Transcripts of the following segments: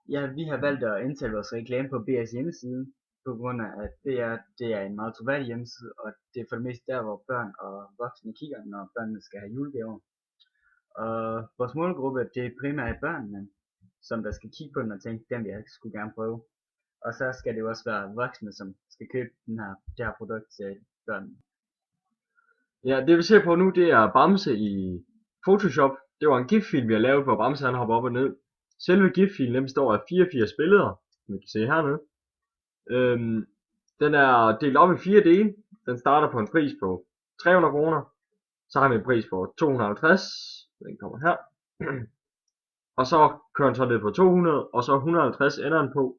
Ja, vi har valgt at indtale vores reklame på BR's hjemmeside, på grund af, at det er en meget troværdig hjemmeside, og det er for det meste der, hvor børn og voksne kigger, når børnene skal have julegaver. Og vores målgruppe, det er primært børnene, som der skal kigge på den og tænke, den vil jeg skulle gerne prøve. Og så skal det jo også være voksne, som skal købe det her produkt til børnene. Ja, det vi ser på nu, det er Bamse i Photoshop. Det var en GIF-fil, vi har lavet, hvor Bamse han hopper op og ned. Selve GIF-filen den består af 84 billeder, som vi kan se hernede. Den er delt op i 4 dele. Den starter på en pris på 300 kroner. Så har vi en pris på 250. Den kommer her. Og så kører den så ned på 200, og så 150 ender den på.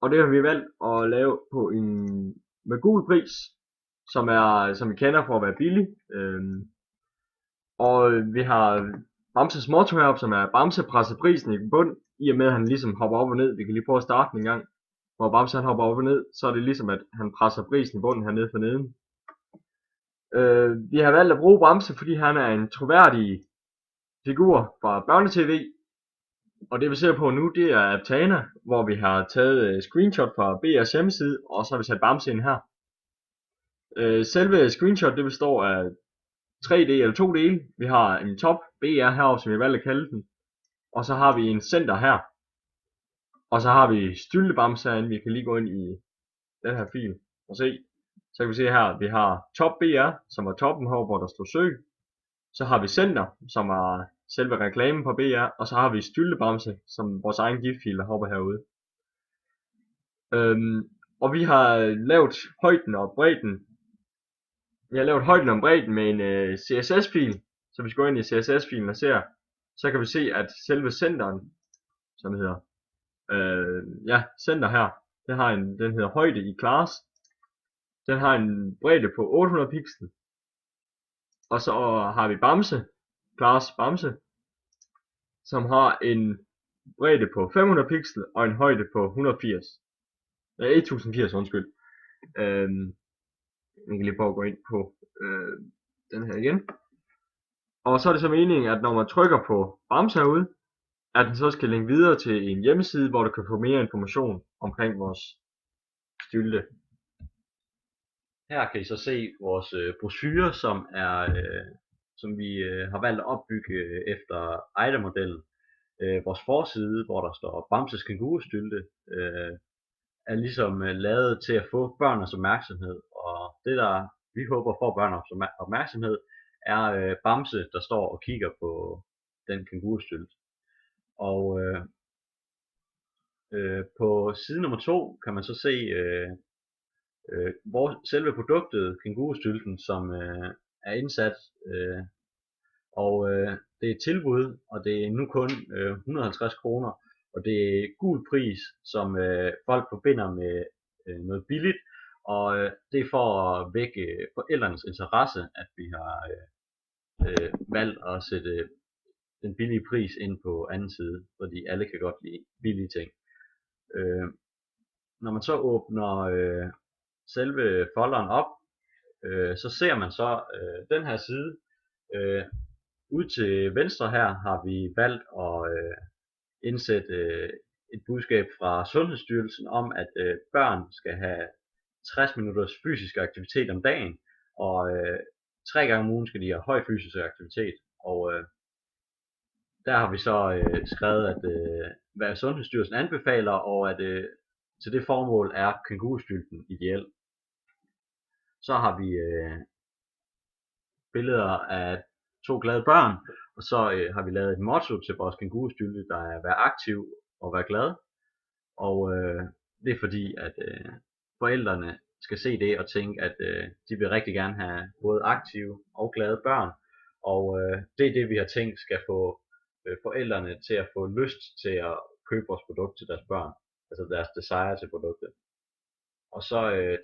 Og det har vi valgt at lave på en med gul pris, som vi kender for at være billig. Og vi har Bamses motto heroppe, som er Bamse presser prisen i bund, i og med at han ligesom hopper op og ned. Vi kan lige prøve at starte den en gang. Hvor Bamse han hopper op og ned, så er det ligesom at han presser prisen i bunden hernede for neden. Vi har valgt at bruge Bamse, fordi han er en troværdig figur fra børnetv. Og det vi ser på nu, det er Aptana, hvor vi har taget screenshot fra BR's hjemmeside, og så har vi sat Bamse ind her. Selve screenshot det består af 2 dele. Vi har en top BR heroppe, som jeg valgte at kalde den. Og så har vi en center her. Og så har vi Styltebamse herinde. Vi kan lige gå ind i den her fil og se. Så kan vi se her, vi har top BR, som er toppen her, hvor der står søg. Så har vi center, som er selve reklamen på BR. Og så har vi Styltebamse, som vores egen GIF-fil, der hopper herude. Og vi har lavet højden og bredden. Vi har lavet højden og bredden med en CSS-fil. Så hvis vi går ind i CSS-filen og ser, så kan vi se, at selve centeren, som hedder, center her, den hedder højde i class. Den har en bredde på 800 pixel. Og så har vi Bamse, class Bamse, som har en bredde på 500 pixel og en højde på 1080, undskyld. Jeg kan lige prøve at gå ind på den her igen. Og så er det så meningen, at når man trykker på Bamse herude, at den så skal linke videre til en hjemmeside, hvor du kan få mere information omkring vores stylte. Her kan I så se vores brochure, som vi har valgt at opbygge efter Ejder-modellen. Vores forside, hvor der står Bamses kængurustylte, er ligesom lavet til at få børnenes opmærksomhed. Og det der vi håber får børnenes opmærksomhed, er Bamse, der står og kigger på den kængurustylte. Og på side nummer 2 kan man så se selve produktet, kængurustylten, som er indsat. Og det er et tilbud, og det er nu kun 150 kroner. Og det er gul pris, som folk forbinder med noget billigt. Og det er for at vække forældrenes interesse, at vi har valgt at sætte den billige pris ind på anden side, fordi alle kan godt lide billige ting. Når man så åbner selve folderen op, så ser man så den her side. Ud til venstre her har vi valgt at indsætte et budskab fra Sundhedsstyrelsen om, at børn skal have 60 minutters fysisk aktivitet om dagen, og 3 gange om ugen skal de have høj fysisk aktivitet. Og der har vi så skrevet, at hvad Sundhedsstyrelsen anbefaler, og at til det formål er kængurustylten ideel. Så har vi billeder af 2 glade børn, og så har vi lavet et motto til vores kængurustylte, der er vær aktiv og vær glad. Og det er fordi, at forældrene skal se det og tænke, at de vil rigtig gerne have både aktive og glade børn. Og det er det, vi har tænkt skal få forældrene til at få lyst til at købe vores produkt til deres børn. Altså deres desire til produktet. Og så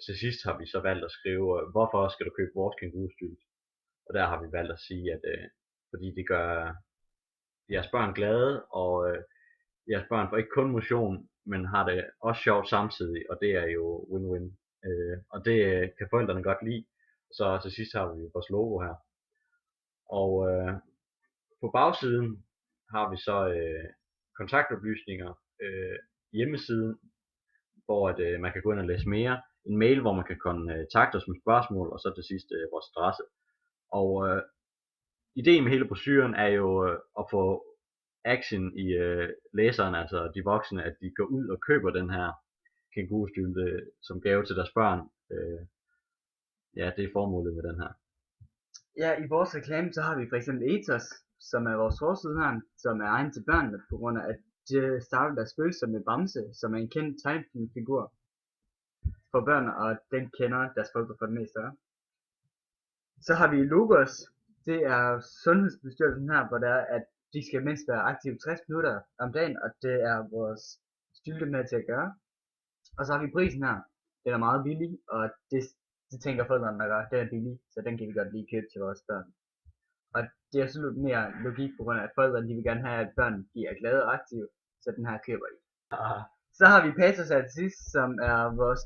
til sidst har vi så valgt at skrive, hvorfor skal du købe vores kængurustylte? Og der har vi valgt at sige, at fordi det gør jeres børn glade, og jeres børn får ikke kun motion, men har det også sjovt samtidig, og det er jo win-win. Og det kan forældrene godt lide. Så til sidst har vi vores logo her. Og på bagsiden har vi så kontaktoplysninger hjemmesiden, hvor at, man kan gå ind og læse mere, en mail, hvor man kan kontakte os med spørgsmål, og så til sidst vores adresse. Og ideen med hele brochuren er jo at få action i læseren, altså de voksne, at de går ud og køber den her kængurustylte som gave til deres børn. Ja, det er formålet med den her. Ja, i vores reklame, så har vi for eksempel Ethos, som er vores forside her, som er egen til børnene, på grund af, at det starter deres følelser med Bamse, som er en kendt tegnefilmfigur for børn, og den kender deres forældre for det meste af. Så har vi Logos. Det er sundhedsbestyrelsen her, hvor det er, at de skal mindst være aktive 60 minutter om dagen, og det er vores stylte med til at gøre. Og så har vi prisen her. Den er meget billig, og det tænker forældrene at gøre. Den er billig, så den kan vi godt lige købe til vores børn. Og det er absolut mere logik på grund af, at forældrene de vil gerne have, at børn de er glade og aktive, så den her køber de. Så har vi Patos til sidst, som er vores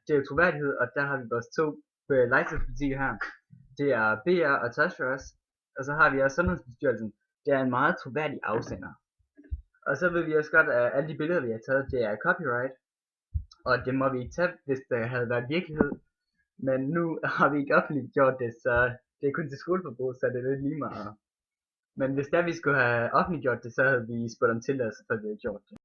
det er jo troværdighed, og der har vi vores 2 lejlighedsbutikker her. Det er BR og Toys. Og så har vi også Sundhedsbestyrelsen. Det er en meget troværdig afsender. Og så ved vi også godt, at alle de billeder vi har taget, det er copyright. Og det må vi ikke tage, hvis det havde været virkelighed. Men nu har vi ikke offentliggjort det, så det er kun til skoleforbrug, så det er lidt lige meget. Men hvis der vi skulle have offentliggjort det, så havde vi spurgt om tilladelse, for vi havde gjort det.